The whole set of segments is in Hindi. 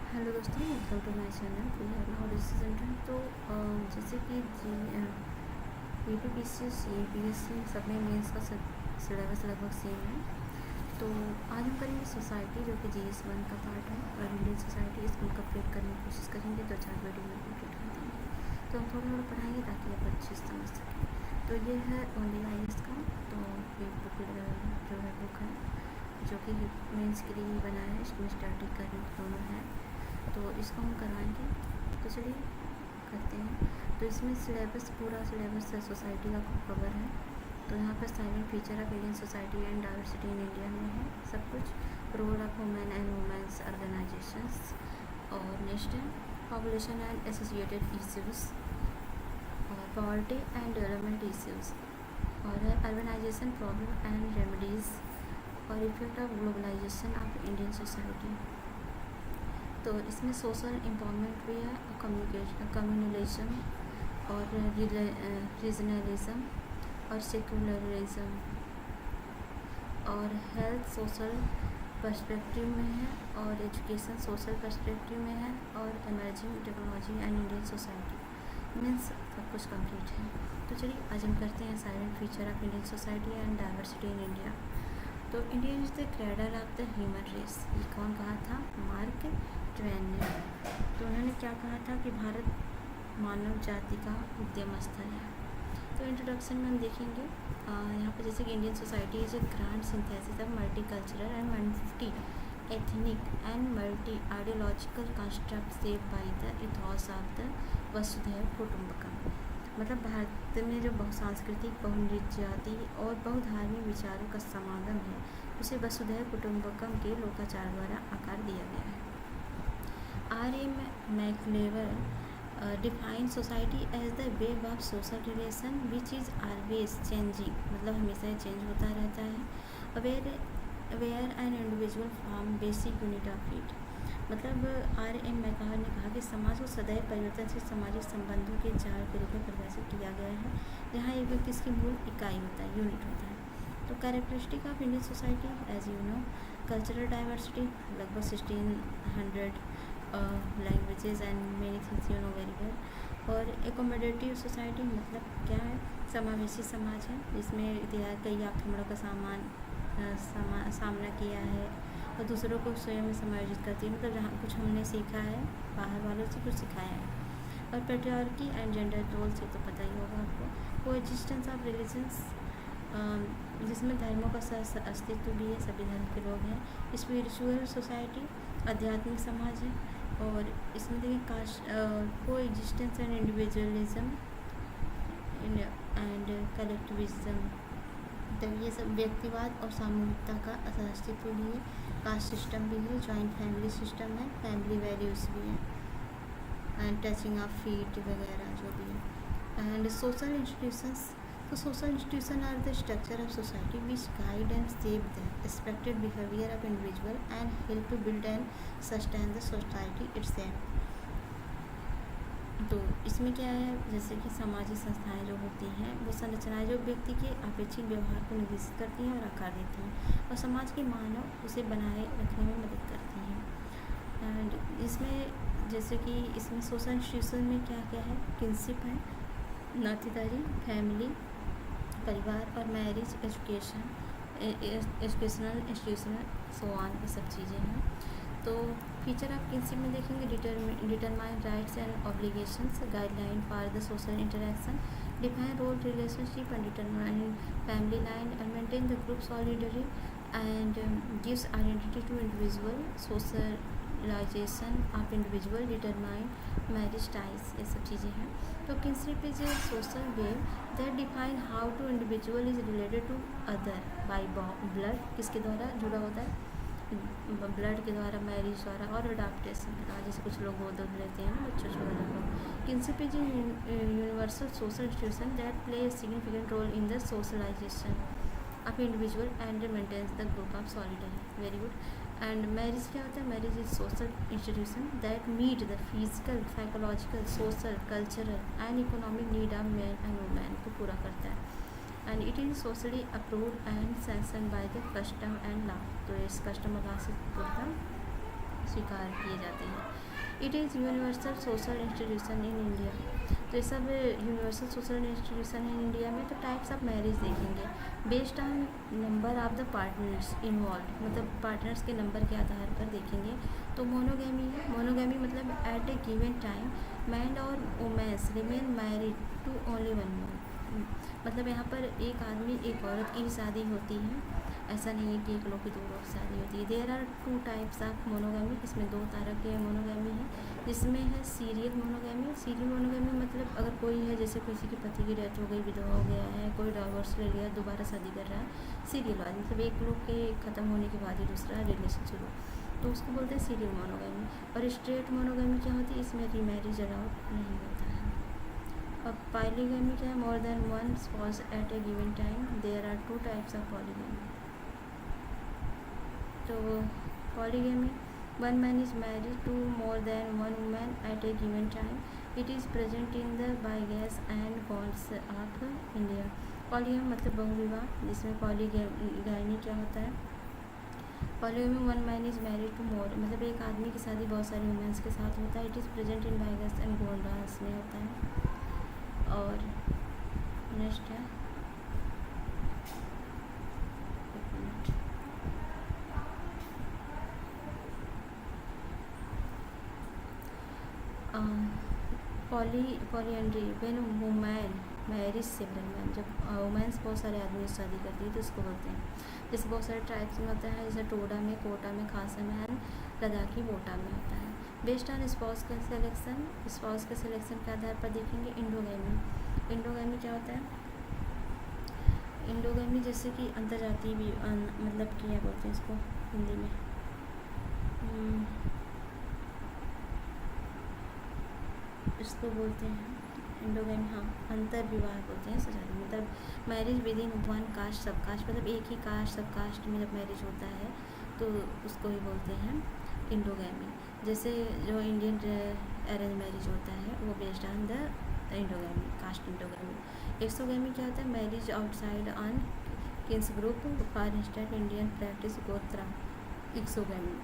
हेलो दोस्तों, welcome to my channel. We have now decision. तो जैसे कि P T P C C P S C सब में मेन्स का सिलेबस लगभग सेम है। तो आज हम करेंगे सोसाइटी, जो कि GS1 का पार्ट है, और इंडियन सोसाइटी। इसको कंप्लीट करने की कोशिश करेंगे, 2-4 वीडियो में कंप्लीट कर देंगे। तो हम थोड़ा थोड़ा पढ़ाएंगे ताकि आप अच्छे से समझ सकें। तो ये है ओनली IAS का। तो ये बुक जो है बुक है, जो कि मेंस के लिए ही बना है। इसमें स्टडी करंट दोनों है, तो इसको हम करवाएंगे। तो चलिए करते हैं। तो इसमें सिलेबस, पूरा सिलेबस सोसाइटी का कवर है। तो यहाँ पर silent feature of Indian society and diversity in India में है सब कुछ। Role of women and women's organisations, और नेक्स्ट है पॉपुलेशन एंड एसोसिएटेड इश्यूज, और पॉवर्टी एंड डेवलपमेंट इश्यूज, और है अर्बनाइजेशन प्रॉब्लम एंड रेमेडीज़, और effect of globalisation of Indian society. तो इसमें सोशल एम्पावरमेंट भी है, कम्युनलिज्म, और रीजनलिज्म, और सेकुलरिज्म, और हेल्थ सोशल पर्सपेक्टिव में है, और एजुकेशन सोशल पर्सपेक्टिव में है, और emerging technology and Indian society. Means सब कुछ कंप्लीट है। तो चलिए आज हम करते हैं salient feature of Indian society and diversity in India. तो India is the cradle of the human race. ये कौन कहा था? मार्क ट्वेन ने। तो उन्होंने क्या कहा था कि भारत मानव जाति का उद्यम स्थल है। तो इंट्रोडक्शन में हम देखेंगे यहाँ पर, जैसे कि Indian society is a grand synthesis of multi cultural and multi ethnic and multi ideological construct save by the ethos of the वसुधैव कुटुंबकम। मतलब भारत में जो बहुसांस्कृतिक, बहुनिर्जाति और बहुधार्मिक विचारों का समागम है, उसे वसुधैव कुटुंबकम के लोकाचार द्वारा आकार दिया गया है। R.A. MacIver define society as the web of social relation which is always changing, मतलब हमेशा चेंज होता रहता है। Where an individual form basic unit of it. मतलब R.M. मैकलेवर ने कहा कि समाज को सदैव परिवर्तनशील सामाजिक संबंधों के जाल के रूप में परिभाषित किया गया है, जहाँ एक व्यक्ति इसकी मूल इकाई होता है, यूनिट होता है। तो characteristic of Indian society, as you know, cultural diversity, लगभग 1600 languages and many things you know very well. और एकोमोडेटिव सोसाइटी मतलब क्या है? समावेशी समाज है, जिसमें इतिहास कई आक्रमणों का सामना किया है, और दूसरों को स्वयं में समायोजित करती है। मतलब जहाँ कुछ हमने सीखा है, बाहर वालों से कुछ सिखाया है। और पेट्रियार्की एंड जेंडर रोल से तो पता ही होगा आपको। को एग्जिस्टेंस ऑफ रिलीजन्स, जिसमें धर्मों का अस्तित्व भी है, सभी धर्म के लोग हैं। स्पिरिचुअल सोसाइटी, आध्यात्मिक समाज है। और इसमें देखिए कास्ट, को existence and individualism and collectivism, तब ये सब व्यक्तिवाद और सामूहिकता का अस्तित्व भी है। कास्ट सिस्टम भी है, जॉइंट फैमिली सिस्टम है, फैमिली वैल्यूज़ भी है, एंड टचिंग ऑफ फीट वगैरह जो भी है। एंड सोशल इंस्टीट्यूशंस, तो social institution are the structure of society which guide and save the expected behaviour of individual and help to build and sustain the society itself. तो इसमें क्या है, जैसे कि सामाजिक संस्थाएं जो होती हैं, वो संरचनाएं जो व्यक्ति के अपेक्षित व्यवहार को निर्देशित करती हैं और आकार देती हैं, और समाज के मानव उसे बनाए रखने में मदद करती हैं। एंड इसमें जैसे कि इसमें सोशल इंस्टीट्यूशन में क्या क्या है? किनशिप है, नातेदारी, फैमिली, परिवार, और marriage, education, educational institutional, so on, ये सब चीज़ें हैं। तो फीचर ऑफ किनशिप में देखेंगे, determine rights and obligations, guideline for the social interaction, define role relationship and determine family line, and maintain the group solidarity and gives identity to individual, socialisation of individual, determine marriage ties, ये सब चीज़ें हैं। तो kinship is a social wave that define how to individual is related to other by blood, किसके द्वारा जुड़ा होता है? ब्लड के द्वारा, मैरिज द्वारा, और अडाप्टेशन के द्वारा, जैसे कुछ लोग गोद लेते हैं ना बच्चों छोटे लोग। Kinship is universal social institution that play a significant role in the socialisation of individual and maintains the group of solidarity. Very good. And marriage क्या होता है? Marriage is social institution that meet the physical, psychological, social, cultural and economic need of man and women को पूरा करता है। And it is socially approved and sanction by the custom and law. तो इस कस्टम और लॉ से पूरा स्वीकार किए जाते हैं। It is universal social institution in India. तो ये सब universal social institution in India में तो टाइप्स ऑफ मैरिज देखेंगे based on number of the partners involve, मतलब पार्टनर्स के नंबर के आधार पर देखेंगे। तो मोनोगैमी है, मोनोगैमी मतलब at a given time man और women's remain married to only one man. मतलब यहाँ पर एक आदमी एक औरत की ही शादी होती है, ऐसा नहीं है कि एक लोग की दो लोग शादी होती है। There are two types of monogamy, इसमें दो तरह के मोनोगैमी है, जिसमें है सीरियल मोनोगैमी। सीरियल मोनोगैमी मतलब अगर कोई है, जैसे किसी के पति की डेथ हो गई, विधवा हो गया है, कोई डाइवोर्स ले लिया, दोबारा शादी कर रहा है, सीरियल वाली मतलब एक लोग के ख़त्म होने के बाद ही दूसरा रिलेशन शुरू, तो उसको बोलते हैं सीरियल मोनोगैमी। और स्ट्रेट मोनोगैमी क्या होती है, इसमें रीमैरिज अलाउड नहीं होता है। अब पॉलीगैमी क्या है, more than one spouse at a given time. There are two types of polygamy. तो polygamy, one man is married to more than one women at a given time. It is present in the Baigas and Gonds of India. Polygamy मतलब बहुविवाह, जिसमें पॉलीगैमी क्या होता है, polygamy one man is married to more, मतलब एक आदमी की शादी बहुत सारी वुमेन्स के साथ होता है। It is present in Baigas and Gonds में होता है। और नेक्स्ट है polyandry when women marries several man, जब वुमेन्स बहुत सारे आदमी से शादी करती है तो इसको बोलते हैं। जैसे बहुत सारे ट्राइब्स में होता है, जैसे टोडा में, कोटा में, खासा में एंड लद्दाखी बोटा में होता है। बेस्ड ऑन स्पाउस का सिलेक्शन, स्पाउस के सिलेक्शन के आधार पर देखेंगे इंडोगैमी। इंडोगैमी क्या होता है, इंडोगैमी जैसे कि अंतर्जातीय भी मतलब कि क्या बोलते हैं इसको हिंदी में, इसको बोलते हैं इंडोगैमी, हाँ अंतर विवाह बोलते हैं सजाती, मतलब marriage with in one cast सब कास्ट, मतलब एक ही कास्ट सब कास्ट में जब मैरिज होता है तो उसको ही बोलते हैं इंडोगैमी। जैसे जो इंडियन अरेंज मैरिज होता है वो based on the endogamy, caste endogamy. Exogamy क्या होता है, marriage outside on kins group, for instant Indian practice gotra. Exogamy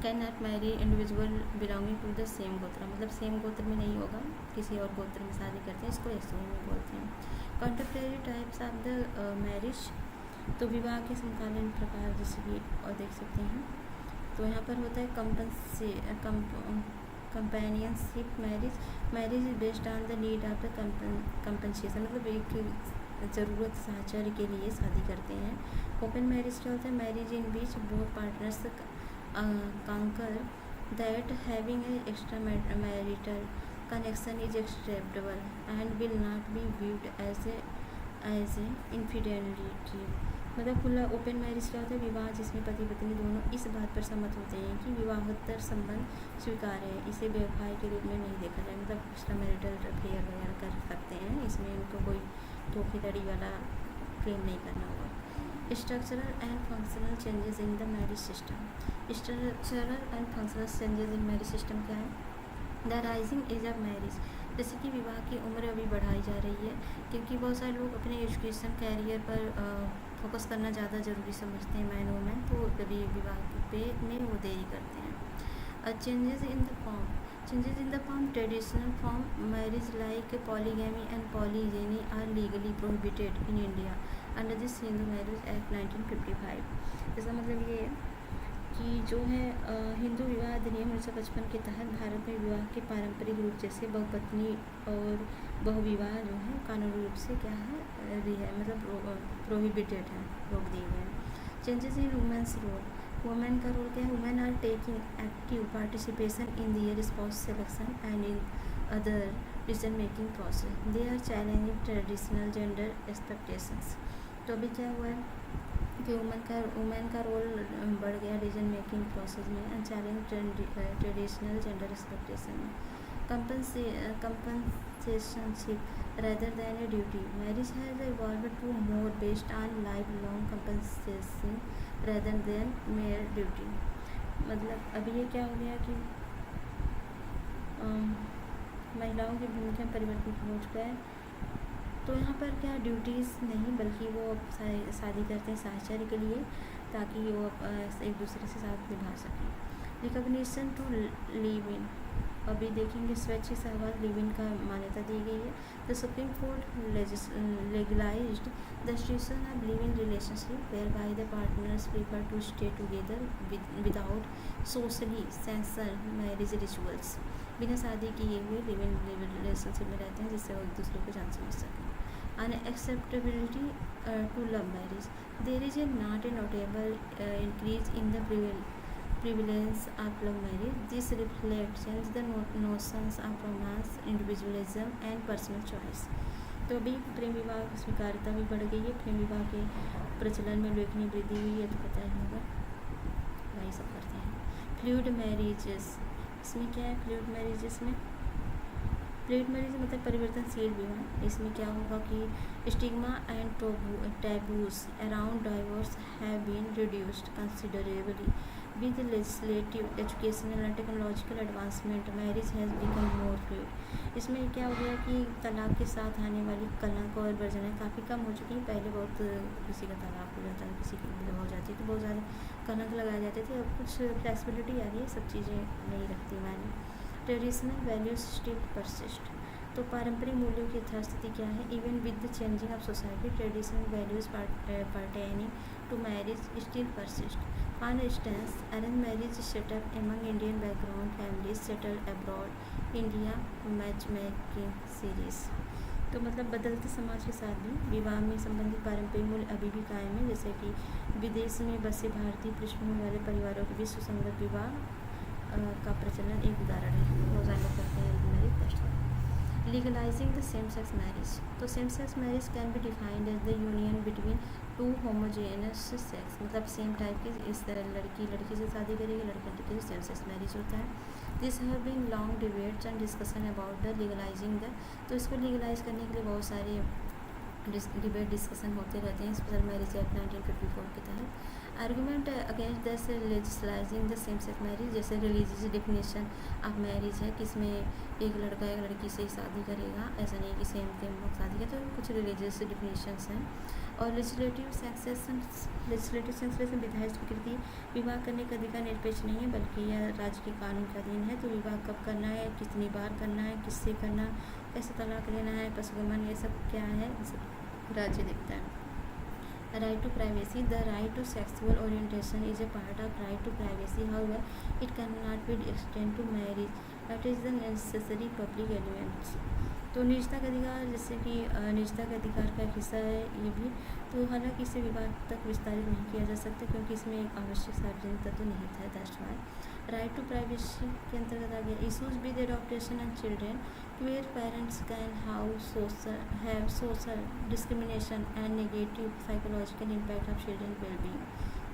can not marry individual belonging to the same gotra, मतलब सेम गोत्र में नहीं होगा, किसी और गोत्र में शादी करते हैं, इसको एक्सोगैमी बोलते हैं। Contemporary types of the marriage, तो विवाह के समकालीन प्रकार जैसे कि और देख सकते हैं। तो यहाँ पर होता है companionship marriage, marriage is based on the need of the compensation, मतलब एक ज़रूरत साहचर्य के लिए शादी करते हैं। ओपन मैरिज क्या होता है, marriage in beach both partners conquer that having an extramarital connection is acceptable and will not be viewed as a infidelity। मतलब खुला ओपन मैरिज क्या होता है, विवाह जिसमें पति पत्नी दोनों इस बात पर सहमत होते हैं कि विवाहोत्तर संबंध स्वीकार्य है, इसे व्यवसाय के रूप में नहीं देखा जाए, मतलब एक्स्ट्रामैरिटल अफेयर वगैरह कर सकते हैं, इसमें उनको कोई धोखेधड़ी वाला प्रेम नहीं करना होगा। Structural and functional changes in the marriage system, structural and functional changes in marriage system क्या है, the rising age of marriage, जैसे कि विवाह की उम्र अभी बढ़ाई जा रही है क्योंकि बहुत सारे लोग अपने एजुकेशन कैरियर पर फोकस करना ज़्यादा ज़रूरी समझते हैं, मैन वुमेन, तो कभी विवाह पे में वो देरी करते हैं। Changes in the form, changes in the form, traditional form marriage like polygamy and polygyny are legally prohibited in India under this Hindu marriage act 1955। इसका मतलब ये है कि जो है हिंदू विवाह अधिनियम 1955 के तहत भारत में विवाह के पारंपरिक रूप जैसे बहुपत्नी और बहुविवाह जो है कानूनी रूप से क्या है मतलब प्रोहिबिटेड है, रोक दिए गए हैं। Changes in women's role, women का रोल क्या है, women are taking active participation in their spouse selection and in other decision making process, they are challenging traditional gender expectations. तो अभी क्या हुआ है कि वुमेन का रोल बढ़ गया डिसीजन मेकिंग प्रोसेस में and challenge traditional gender expectation में। कंपनसेशनशिप rather than a duty, marriage has evolved to more based on lifelong compensation rather than mere duty। मतलब अभी ये क्या हो गया कि महिलाओं की भूमिका में परिवर्तन हो चुका है, तो यहाँ पर क्या ड्यूटीज़ नहीं बल्कि वो शादी करते हैं साहचर्य के लिए ताकि वो एक दूसरे से साथ निभा सकें। रिकॉग्निशन टू लिव इन, अभी देखेंगे स्वैच्छिक सहवास लिव इन का मान्यता दी गई है। The supreme court legalised the institution of live in relationship where by the partners prefer to stay together without socially censored marriage rituals, बिना शादी किए हुए लिव इन रिलेशनशिप में रहते हैं जिससे वो एक दूसरे को जान समझ सकें। Unacceptability to love marriage. There is not a notable increase in the prevalence of love marriage. This reflects the notions of romance, individualism and personal choice. तो अभी प्रेम विवाह की स्वीकार्यता भी बढ़ गई है, प्रेम विवाह के प्रचलन में उल्लेखनीय वृद्धि हुई है, तो पता ही होगा, वही सब करते हैं। फ्लूइड मैरिजेस, इसमें क्या है? फ्लूइड मैरिजेस में फ्लूइड मैरिज मतलब परिवर्तनशील विवाह। इसमें क्या होगा कि stigma and taboos around divorce have been reduced considerably with legislative, educational and technological advancement. Marriage has become more fluid. इसमें क्या हो गया कि तलाक के साथ आने वाली कलंक और वर्जनाएँ काफ़ी कम हो चुकी हैं। पहले बहुत किसी का तलाक हो जाता है, किसी की विधवा हो जाती है, तो बहुत ज़्यादा कलंक लगाए जाते थे। अब कुछ फ्लेक्सिबिलिटी आ रही है, सब चीज़ें नहीं रखती मायने। ट्रेडिशनल वैल्यूज स्टिल परसिस्ट, तो पारंपरिक मूल्यों की यथास्थिति क्या है? Even with the changing of society traditional values pertaining to marriage still persist. For instance, arranged marriage set up among Indian background families settled abroad, India matchmaking series। तो मतलब बदलते समाज के साथ भी विवाह में संबंधित पारंपरिक मूल्य अभी भी कायम है, जैसे कि विदेश में बसे भारतीय पृष्ठभूमि वाले परिवारों के बीच सुसंगत विवाह का प्रचलन एक उदाहरण है। रोजाना लोग करते हैं marriage. Legalising the same sex marriage, तो same sex marriage can be defined as the union between two homogenous sex, मतलब सेम टाइप की, इस तरह लड़की लड़की से शादी करेगी, लड़का लड़की से सेम सेक्स मैरिज होता है। This have been long debates and discussion about the legalising the, तो इसको लीगलाइज करने के लिए बहुत सारे डिबेट डिस्कशन होते रहते हैं स्पेशल मैरिज एक्ट 1954 के तहत। आर्गूमेंट अगेंस्ट दस लेजिस्लाइजिंग द सेम सेक्स मैरिज, जैसे रिलीजियस डिफिनेशन ऑफ मैरिज है कि इसमें एक लड़का एक लड़की से शादी करेगा, ऐसा नहीं कि सेम सेम लोग शादी करें, तो कुछ रिलीजियस डिफिनेशंस हैं। और लेजिस्लेटिव सेंसेशन विधायी स्वीकृति, विवाह करने का अधिकार निरपेक्ष नहीं है बल्कि यह राज्य के कानून का अधीन है। तो विवाह कब करना है, कितनी बार करना है, किससे करना, कैसे तलाक लेना है, पशुगमन, ये सब क्या है, राज्य देखता है। Right to privacy, the right to sexual orientation is a part of right to privacy, however it can not be extend to marriage, that is the necessary public elements. तो निजता का अधिकार, जैसे कि निजता का अधिकार का एक हिस्सा है ये भी, तो हालांकि इसे विवाह तक विस्तारित नहीं किया जा सकता क्योंकि इसमें एक आवश्यक सार्वजनिक तत्व निहित है। That's why right to privacy के अंतर्गत आ गया। Issues with adoptation and children, where parents can have social discrimination and negative psychological impact of children wellbeing.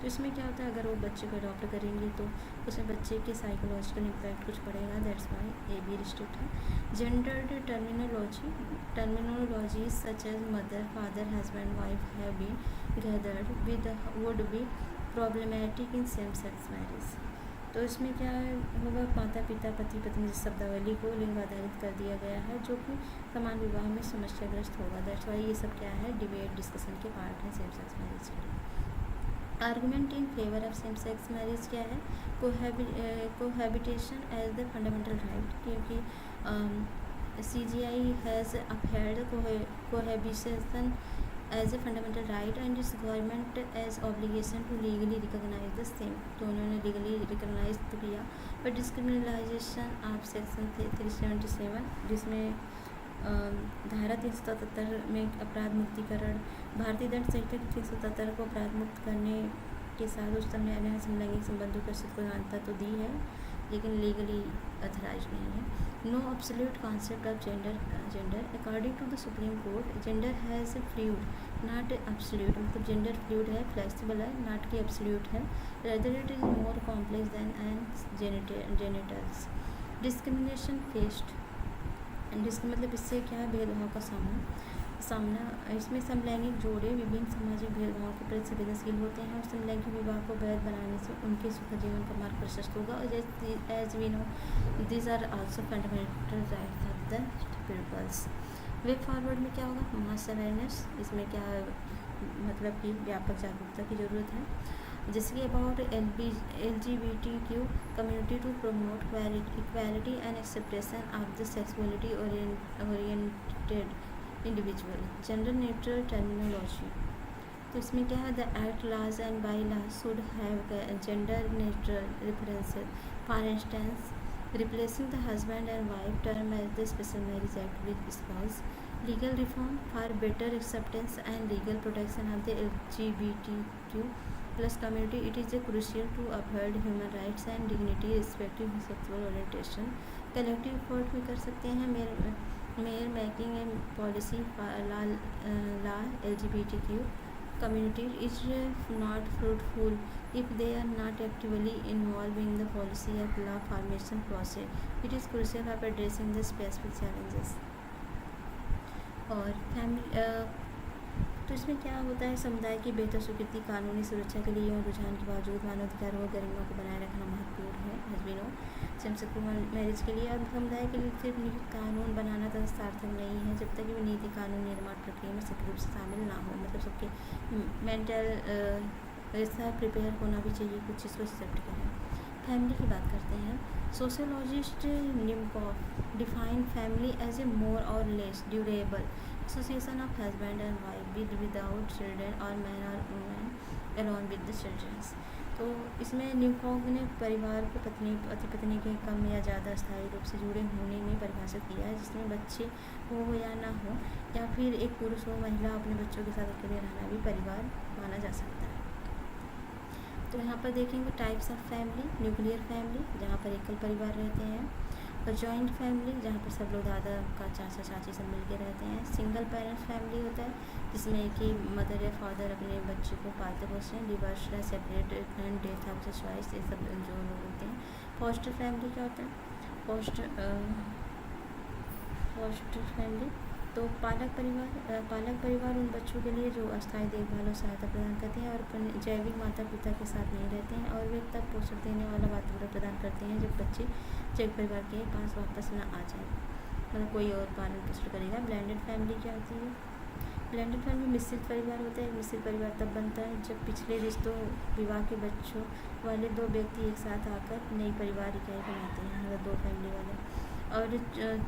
तो इसमें क्या होता है, अगर वो बच्चे को अडॉप्ट करेंगे तो उसमें बच्चे के साइकोलॉजिकल इम्पैक्ट कुछ पड़ेगा। दैट्स वाई ये भी रिस्ट्रिक्ट है। Gendered terminology such as mother, father, husband, wife have been gathered with would be problematic in same sex marriage. तो इसमें क्या होगा, माता पिता, पति पत्नी जिस शब्दावली को लिंग आधारित कर दिया गया है जो कि समान विवाह में समस्याग्रस्त होगा। दैट्स वाई ये सब क्या है, डिबेट डिस्कशन के पार्ट हैं सेम सेक्स मैरिज के लिए। Argument in favour of same sex marriage क्या है, cohabitation as the fundamental right, क्योंकि CGI has upheld cohabitation as a fundamental right and इस government as obligation to legally recognise the same, तो उन्होंने लीगली रिकॉग्नाइज तो किया। बट डिस्क्रिमिनलाइजेशन ऑफ सेक्शन 377, जिसमें धारा 377 में अपराध मुक्तिकरण, भारतीय दंड संहिता की 377 को अपराध मुक्त करने के साथ उच्चतम न्यायालय ने समलैंगिक संबंधों के अस्तित्व को मान्यता तो दी है लेकिन लीगली अथराइज नहीं है। No absolute concept of gender according to the supreme Court, gender has fluid not absolute, मतलब जेंडर फ्लूइड है, फ्लेक्सिबल है, नॉट कि एब्सोल्यूट है। Rather it is more complex than and genitals. Discrimination faced, मतलब इससे क्या है, भेदभाव का सामना। इसमें समलैंगिक जोड़े विभिन्न सामाजिक भेदभाव के प्रति संवेदनशील होते हैं और समलैंगिक विवाह को वैध बनाने से उनके सुखद जीवन का मार्ग प्रशस्त होगा। और as we know these are also fundamental rights of the peoples. Way forward में क्या होगा, मास अवेयरनेस, इसमें क्या मतलब कि व्यापक जागरूकता की ज़रूरत है। जैसे कि about LGBTQ community to promote equality and acceptation of the sexuality oriented individual, gender neutral terminology। तो इसमें क्या है, the act laws and by law should have gender neutral references, for instance replacing the husband and wife term as the special marriage act with spouse, legal reform for better acceptance and legal protection of the LGBTQ plus community. It is crucial to uphold human rights and dignity respective sexual orientation. Collective effort भी कर सकते हैं mayor making a policy law LGBTQ community is not fruitful if they are not actively involved in the policy of law formation process. It is crucial of addressing the specific challenges। और फैमिली तो इसमें क्या होता है, समुदाय की बेहतर स्वीकृति, कानूनी सुरक्षा के लिए और रुझान के बावजूद मानवाधिकार और गरिमा को बनाए रखना महत्वपूर्ण है। हस्बैंड और सेम मैरिज के लिए और समुदाय के लिए सिर्फ निहित कानून बनाना तो सार्थक नहीं है जब तक कि नीति कानून निर्माण प्रक्रिया में सक्रिय रूप से शामिल ना हो। मतलब सबके मेंटल ऐसा प्रिपेयर होना भी चाहिए कुछ चीज़ को एक्सेप्ट करें। फैमिली की बात करते हैं। Sociologist Nimkoff define family as a more or less durable association of husband and wife with without children or man or woman alone with the childrens. तो इसमें निम्कोफ ने परिवार को पति पत्नी के कम या ज़्यादा स्थायी रूप से जुड़े होने में परिभाषित किया है, जिसमें बच्चे हो या ना हो, या फिर एक पुरुष हो महिला अपने बच्चों के साथ अकेले रहना भी परिवार माना जा सकता है। तो यहाँ पर देखेंगे types of family. Nuclear family जहाँ पर एकल परिवार रहते हैं, और जॉइंट फैमिली जहाँ पर सब लोग दादा का चाचा चाची सब मिलके रहते हैं। सिंगल पेरेंट फैमिली होता है जिसमें कि मदर या फादर अपने बच्चे को पालते पोसते हैं। डिवोर्स या separate and death of the choice, ये सब जो लोग होते हैं। फॉस्टर फैमिली क्या होता है, फॉस्टर फैमिली तो पालक परिवार उन बच्चों के लिए जो अस्थायी देखभाल और सहायता प्रदान करते हैं और अपने जैविक माता पिता के साथ नहीं रहते हैं, और वे तब पोषण देने वाला वातावरण प्रदान करते हैं जब बच्चे जैविक परिवार के पास वापस न आ जाए, मतलब कोई और पालन पोषण करेगा। ब्लेंडेड फैमिली क्या होती है, ब्लेंडेड फैमिली मिश्रित परिवार होता है। मिश्रित परिवार तब बनता है जब पिछले रिश्तों विवाह के बच्चों वाले दो व्यक्ति एक साथ आकर नई परिवार इकाई बनाते हैं, मतलब दो फैमिली वाले। और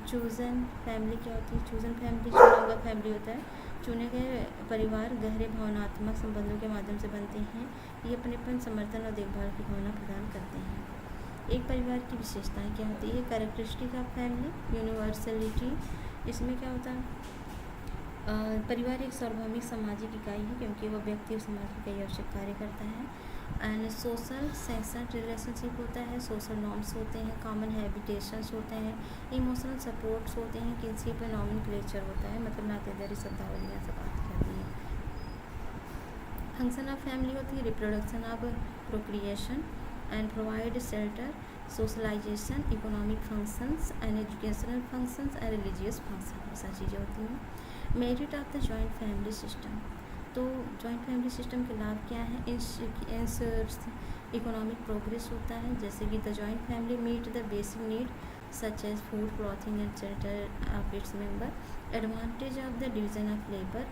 चूजन फैमिली क्या होती है, चूजन फैमिली चुना हुआ फैमिली होता है। चुने गए परिवार गहरे भावनात्मक संबंधों के माध्यम से बनते हैं, ये अपनेपन समर्थन और देखभाल की भावना प्रदान करते हैं। एक परिवार की विशेषताएं क्या होती है, कैरेक्टरिस्टिक ऑफ फैमिली यूनिवर्सलिटी। इसमें क्या होता है, परिवार एक सार्वभौमिक सामाजिक इकाई है क्योंकि वह व्यक्ति और समाज के कई आवश्यक कार्य करता है। एंड सोशल सेंसर रिलेशनशिप होता है, सोशल नॉर्म्स होते हैं, कॉमन हैबिटेशंस होते हैं, इमोशनल सपोर्ट्स होते हैं, किनशिप एंड नॉमेनक्लेचर होता है, मतलब नातेदारी शब्दावलियाँ सब आती जाती हैं। फंक्शन ऑफ फैमिली होती है reproduction of procreation and provide shelter, socialisation, economic functions and educational functions and religious function, ऐसा चीज़ें होती हैं। Merit of the joint family system, तो जॉइंट फैमिली सिस्टम के लाभ क्या हैं, इकोनॉमिक प्रोग्रेस होता है, जैसे कि the joint family meet the basic need such as food, clothing and shelter of its member. Advantage of the division of labour,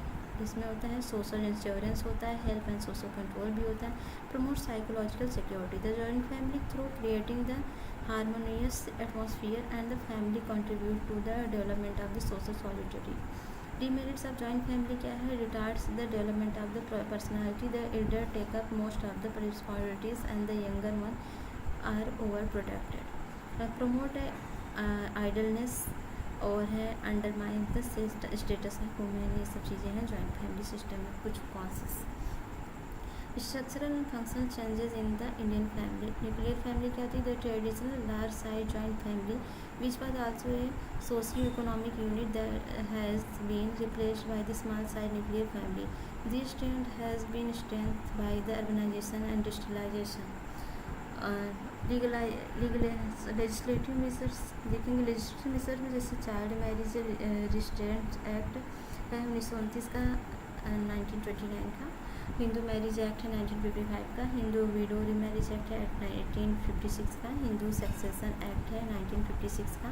इसमें होता है सोशल इंश्योरेंस होता है, हेल्थ एंड सोशल कंट्रोल भी होता है। Promote psychological security, the joint family through creating the harmonious atmosphere and the family contribute to the development of the social solidarity. Demerits of joint family क्या है, retards the development of the personality, the elder take up most of the responsibilities and the younger one are over protected. Promote idleness और है undermine the status of women, ये सब चीज़ें हैं जॉइंट फैमिली सिस्टम में कुछ कॉन्सेस। Structural and functional changes in the Indian family. Nuclear family क्या होती है, the traditional large size joint family which was also a socio-economic unit that has been replaced by the small-sized nuclear family. This trend has been strengthened by the urbanization and industrialization. Legislative measures देखेंगे, लेजिस्लेटिव मेजर में जैसे चाइल्ड मैरिज रिस्ट्रेंट एक्ट है 1929 का, 1929 का, हिंदू मैरिज एक्ट है 1955 का, हिंदू विडो रीमैरिज एक्ट है 1856 का, हिंदू सक्सेशन एक्ट है 1956 का।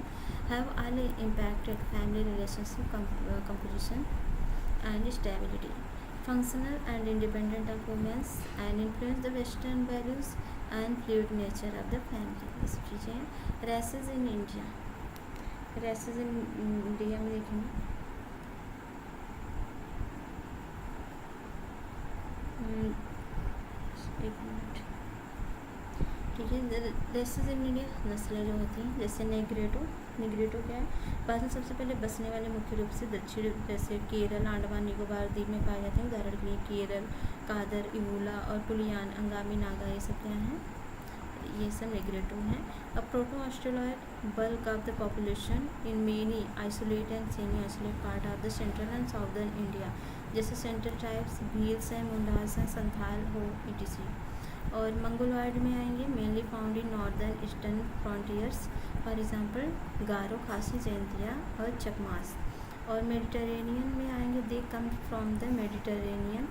Have all impacted family relationship composition and stability. functional and independent of women and influence the western values and fluid nature of the family. ये सब चीज़ें हैं. races in India. races in India में देखेंगे एक मिनट. ठीक है. रेसेस इन इंडिया नस्लें जो होती हैं जैसे नेग्रेटो. नेग्रेटो क्या है? भारत में सबसे पहले बसने वाले मुख्य रूप से दक्षिण जैसे केरल, अंडमान निकोबार द्वीप में पाए जाते हैं. उदाहरण के लिए केरल, कादर, इवूला और पुलियान, अंगामी, नागा, ये सब क्या हैं? ये सब नेग्रेटो हैं. अब proto Australoid bulk of the population in many isolated and semi isolated part of the central and southern India जैसे सेंट्रल ट्राइब्स भील्स हैं, मुंडास हैं, संथाल हो, etc. और मंगोलॉयड में आएंगे mainly found in northern eastern frontiers, for example Garo, Khasi, Jaintia और चकमास. और मेडिटेरेनियन में आएंगे they come from the Mediterranean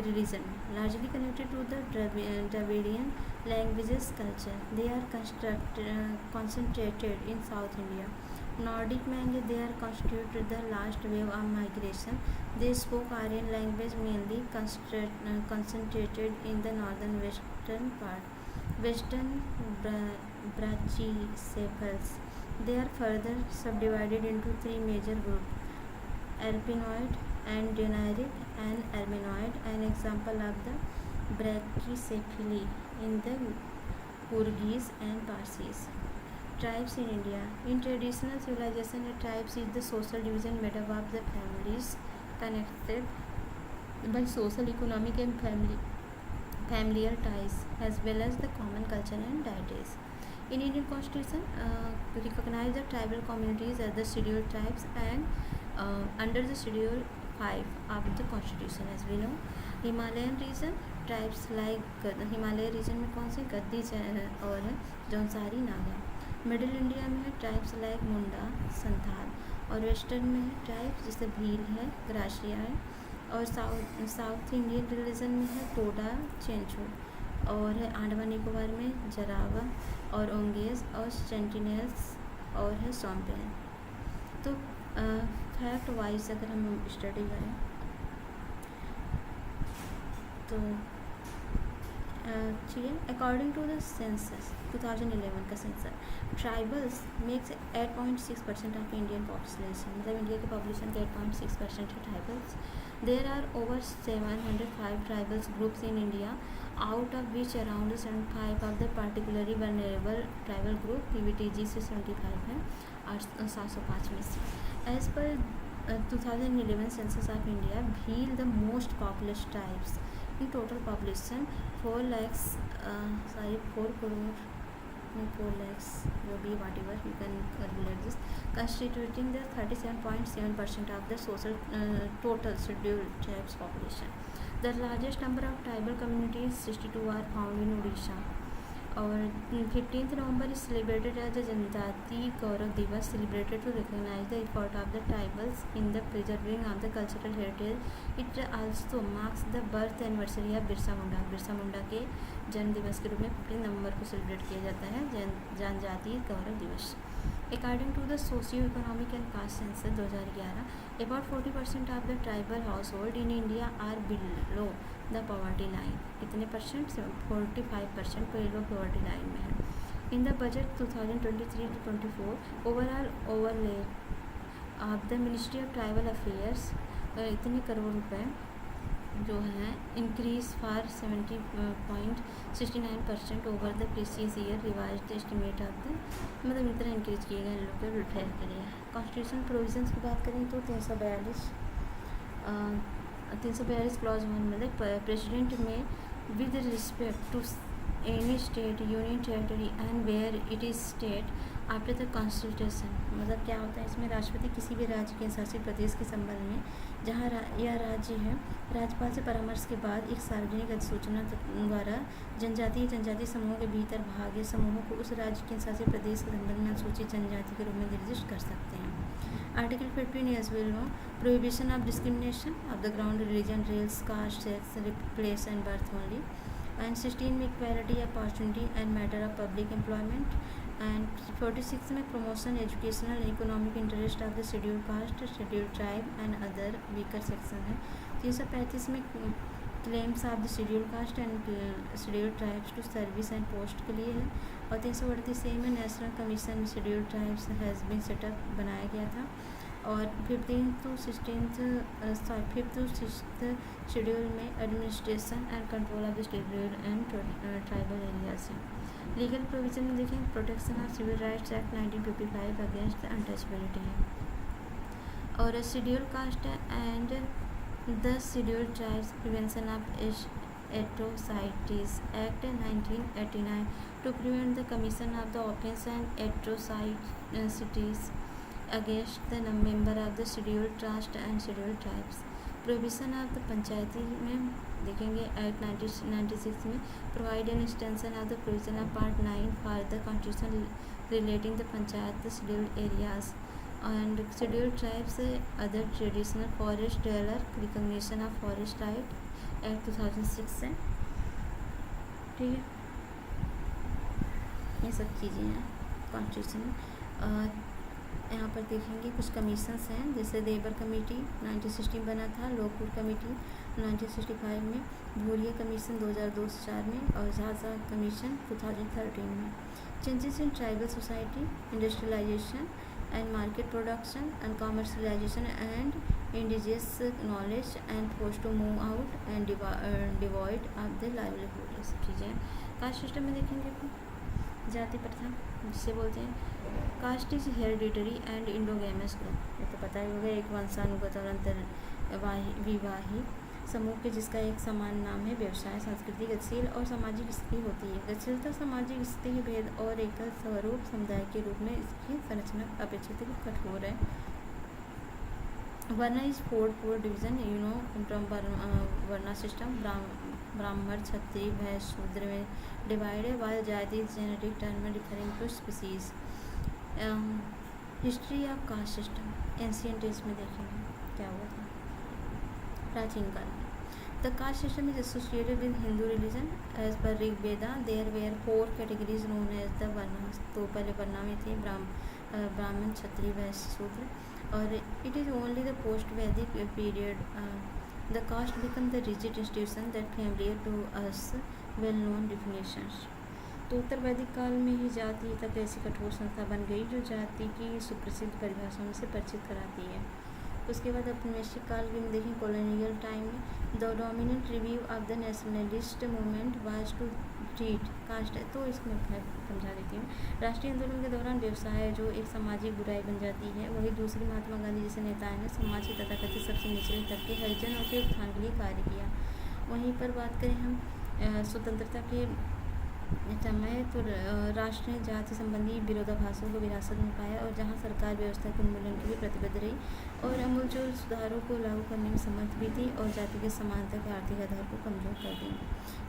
religion largely connected to the Dravidian languages culture. They are concentrated in South India. Nordic में आएंगे they are constituted the last wave of migration. They spoke Aryan language mainly concentrated in the northern western part. Western brachycephals. They are further subdivided into three major groups: alpinoid, andinaric, and armenoid. An example of the brachycephali in the Portuguese and Parsis. Tribes in India. In traditional civilization, a tribes is the social division made up of the families connected by social, economic, and familial ties, as well as the common culture and deities. In Indian Constitution, recognize the tribal communities as the scheduled tribes and under the Schedule 5 of the Constitution. As we know, Himalayan region tribes like Himalaya region में कौन से? गद्दी और जौनसारी, नागा. मिडिल इंडिया में है ट्राइब्स लाइक मुंडा, संथाल. और वेस्टर्न में है ट्राइब्स जैसे भील है, ग्राशिया है. और साउथ इंडियन रिलीजन में है टोडा, चेंचू. और है अंडमान निकोबार में जरावा और ओंगेज और सेंटिनेल्स और है सोम्पेन. तो फैक्ट वाइज अगर हम स्टडी करें तो ठीक है. अकॉर्डिंग टू द सेंसस 2011 का census, tribals makes 8.6% of Indian population. मतलब इंडिया के पॉपुलेशन का 8.6% है tribals. There are over 705 tribals groups in India, out of which around 75 of the particularly vulnerable tribal group PVTG से 75 है और 705 में से. As per 2011 census of India, Bhil the most populous tribes in total population 4 lakhs 4 crore 4 lakhs will be whatever you can calculate this, constituting the 37.7% of the total scheduled tribes population. The largest number of tribal communities 62 are found in Odisha. और 15 November is celebrated as the Janjati Gaurav Divas, celebrated to recognise the effort of the tribals in the preserving of the cultural heritage. It also marks the birth anniversary of Birsa Munda. Birsa Munda के जन्म दिवस के रूप में 15 नवंबर को सेलिब्रेट किया जाता है Janjatiya Gaurav Divas. According to the socio economic and caste census 2011, about 40% of the tribal हाउस होल्ड in India are below the poverty line. कितने परसेंट? 45% बिलो पॉवर्टी लाइन में है. In the budget 2023-24 overall overlay of the ministry of tribal affairs इतने करोड़ रुपए जो हैं increase for 70.69% over the previous year. Revised estimate of the मतलब इतना इंक्रीज किए गए इन लोग के वेलफेयर के लिए. कॉन्स्टिट्यूशन प्रोविजंस की बात करें तो 342 क्लॉज 1 मतलब प्रेसिडेंट में with respect to any state, union territory and where it is state after the constitution. मतलब क्या होता है इसमें? राष्ट्रपति किसी भी राज्य के शासित प्रदेश के संबंध में जहाँ यह राज्य है, राज्यपाल से परामर्श के बाद एक सार्वजनिक अधिसूचना द्वारा जनजातीय समूहों के भीतर भागे समूहों को उस राज्य के शासित प्रदेश के संबंध में अनुसूचित जनजाति के रूप में निर्दिष्ट कर सकते हैं. Article 15 as well know prohibition of discrimination of the ground religion, race, caste, sex, place and birth only. And 16 में equality opportunity and matter of public employment. And 46 में promotion educational and economic interest of the scheduled caste, scheduled tribe and other weaker section है. 335 में claims of the schedule caste and schedule tribes to service and post के लिए है। और 338 में national commission schedule tribes has been set up बनाया गया था। और 15 to 6th शेड्यूल में administration and control of the schedule and tribal areas है। लीगल प्रोविजन में देखें protection of civil rights act 1955 against untouchability है। और schedule caste and the schedule tribes prevention of एट्रोसाइटीज act 1989 to prevent the commission of the offence and atrocities against the member of the schedule trust and schedule tribes. Provision of the panchayati में देखेंगे एक्ट 1996 में provide an extension of the provision of part 9 for the constitution relating the panchayat the scheduled areas and scheduled tribes other traditional forest dweller recognition of forest right act 2006 है। ठीक है, ये सब चीज़ें हैं कॉन्स्टिट्यूशन। यहाँ पर देखेंगे कुछ कमीशंस हैं, जैसे देबर कमेटी 1960 बना था, लोकपुर कमेटी 1965 में, भूरिया कमीशन 2002-4 में और झांसा कमीशन 2013 में। Changes in tribal society, industrialisation and market production and commercialisation and indigenous knowledge and force to move out and devoid of the livelihood, ये सब चीज़ें। कास्ट सिस्टम में देखेंगे जाति प्रथा जिसे बोलते हैं caste is hereditary and endogamous group, ये तो पता ही होगा, एक वंशानुगत और विवाही समूह के जिसका एक समान नाम है, व्यवसाय, संस्कृति, गतिशील और सामाजिक स्थिति होती है। गतिशीलता, सामाजिक स्थिति, भेद और एकल स्वरूप समुदाय के रूप में इसकी संरचना अपेक्षित कठोर है। Varna is four division varna system, Brahmin, Kshatriya, Vaishya, Shudra में डिवाइड है, while jati genetic term referring to species. History of caste system ancient age में देखेंगे क्या हुआ था प्राचीन काल में। The caste system is associated with Hindu religion as per Rigveda there were 4 categories known as the varnas. तो पहले वर्णा में थे ब्राह्मण, क्षत्रिय, वैश्य, शूद्र। और it is only the post Vedic period the caste become the rigid institution that familiar to us well known definitions. तो उत्तर वैदिक काल में ही जाति तक ऐसी कठोर संस्था बन गई जो जाति की सुप्रसिद्ध परिभाषाओं से परिचित कराती है। उसके बाद औपनिवेशिक काल में देखें कॉलोनियल टाइम में the dominant review of the nationalist movement was to treat caste है, तो इसको मैं समझा देती हूँ। राष्ट्रीय आंदोलन के दौरान व्यवसाय जो एक सामाजिक बुराई बन जाती है, वही दूसरी महात्मा गांधी जैसे नेताओं ने समाज के तथाकथित सबसे निचले तबके के हरिजनों के उत्थान के लिए कार्य किया। वहीं पर बात करें हम स्वतंत्रता के समय, तो राष्ट्र ने जाति संबंधी विरोधाभासों को विरासत में पाया और जहां सरकार व्यवस्था के उन्मूलन के लिए प्रतिबद्ध रही और अमूलचूल सुधारों को लागू करने में समर्थ भी थी और जाति के समानता के आर्थिक आधार को कमजोर कर दी।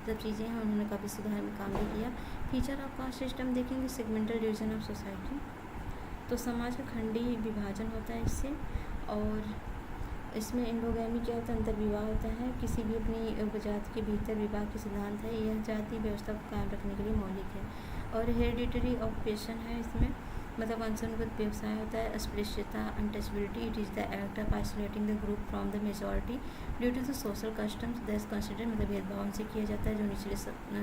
सब चीज़ें हैं, उन्होंने काफ़ी सुधार में काम भी किया। फीचर ऑफ कास्ट सिस्टम देखेंगे सेगमेंटल डिवीजन ऑफ सोसाइटी, तो समाज का खंडी विभाजन होता है इससे। और इसमें इंडोगैमी क्या होता है, अंतर्विवाह होता है, किसी भी अपनी उपजाति के भीतर विवाह के सिद्धांत है, यह जाति व्यवस्था को कायम रखने के लिए मौलिक है। और हेरिडिटरी ऑक्यूपेशन है इसमें, मतलब वंशानुगत व्यवसाय होता है। अस्पृश्यता, untouchability, it is the act of isolating the group from the majority due to the social customs that consider, मतलब भेदभाव उनसे किया जाता है जो निचले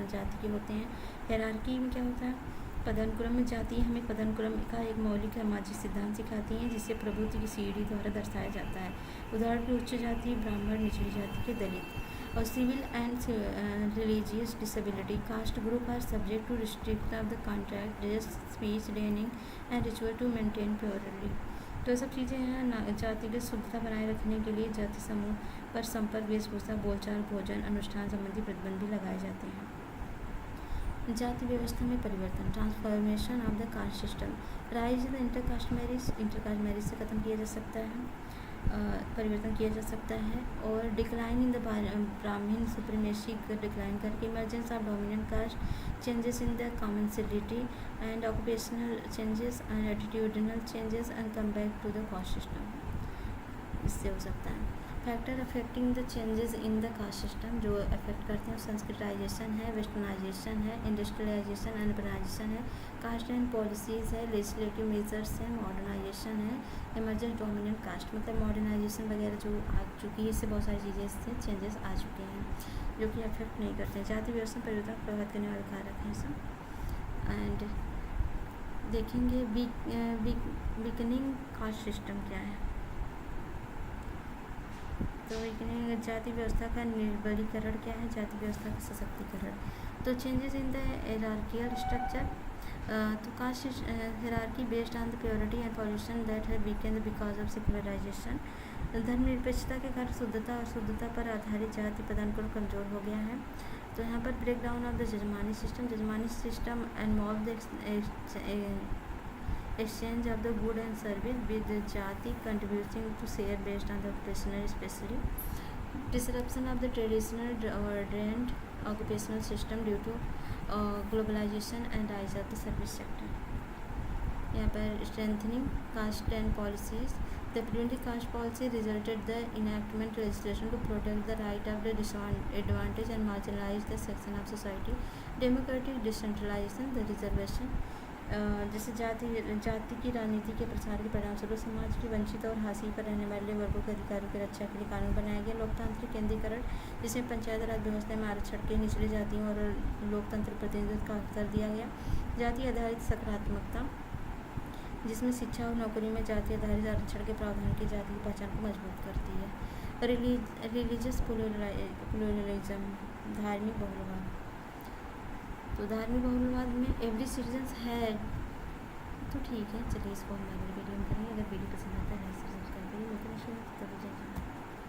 जाति के होते हैं। हायरार्की में क्या होता है, पदानुक्रम में जाति हमें पदानुक्रम का एक मौलिक सामाजिक सिद्धांत सिखाती हैं जिसे प्रभुत्व की सीढ़ी द्वारा दर्शाया जाता है। उदाहरण के उच्च जाति, ब्राह्मण, निचली जाति के दलित। और civil and religious disability, caste group are subject to restrict of the contract, dress, speech, dining and ritual to maintain purity. तो सब चीज़ें हैं जातिगत शुद्धता बनाए रखने के लिए जाति समूह पर संपर्क, वेशभूषा, बोलचाल, भोजन, अनुष्ठान संबंधी प्रतिबंध भी लगाए जाते हैं। जाति व्यवस्था में परिवर्तन, transformation of the caste system, rise the intercaste marriage से खत्म किया जा सकता है, परिवर्तन किया जा सकता है। और decline in the Brahmin supremacy decline करके, emergence of dominant caste, changes in the commensality and occupational changes and attitudinal changes and come back to the caste system, इससे हो सकता है। Factor affecting the changes in the caste system, जो अफेक्ट करते हैं संस्कृताइजेशन है, वेस्टर्नाइजेशन है, इंडस्ट्रियलाइजेशन एंड अर्बनाइजेशन है, कास्ट एंड पॉलिसीज़ है, लेजिस्लेटिव मेजर्स है, मॉडर्नाइजेशन है, इमर्जेंस डोमिनेंट कास्ट, मतलब मॉडर्नाइजेशन वगैरह जो आ चुकी है, इससे बहुत सारी चीज़ें इससे चेंजेस आ चुके हैं जो कि अफेक्ट नहीं करते हैं। जाति व्यवस्था परिवर्तन प्रभावित करने वाले कारक हैं सब। एंड देखेंगे वीकनिंग कास्ट सिस्टम क्या है। तो वीकनिंग जाति व्यवस्था का निर्बलीकरण क्या है, जाति व्यवस्था का सशक्तिकरण। तो changes in the hierarchical structure, तो caste hierarchy based on the purity and pollution that है वीकेंड बिकॉज ऑफ सेकुलराइजेशन। धर्मनिरपेक्षता के कारण शुद्धता और शुद्धता पर आधारित जाति पदानुक्रम कमजोर हो गया है। तो यहाँ पर break down of the jajmani system involve the exchange of the good and service with the jati contributing to share based on the occupational, especially disruption of the traditional ordained occupational system due to globalization and rise of the service sector. यहाँ पर strengthening caste and policies, the preventive caste policy resulted the enactment legislation to protect the right of the disadvantaged and marginalized the section of society, democratic decentralization, the reservation। जैसे जाति की राजनीति के प्रसार के परिणामस्वरूप समाज की वंचित और हाशिए पर रहने वाले वर्गों के अधिकारों की रक्षा के लिए कानून बनाया गया। लोकतांत्रिक केंद्रीकरण, जिसमें पंचायत राज व्यवस्था में आरक्षण के निचली जातियों और लोकतंत्र प्रतिनिधित्व का अवसर दिया गया। जाति आधारित सकारात्मकता, जिसमें शिक्षा और नौकरी में जाति आधारित आरक्षण के प्रावधान की जाति की पहचान को मजबूत करती है। रिलीजियस प्लूरलिज्म, धार्मिक बहुलवाद। तो धार्मिक बहुलवाद में एवरी सिटीजन्स है, तो ठीक है, चलिए इसको हम अगले वीडियो में करेंगे। अगर वीडियो पसंद आता है सब्सक्राइब करिए, लेकिन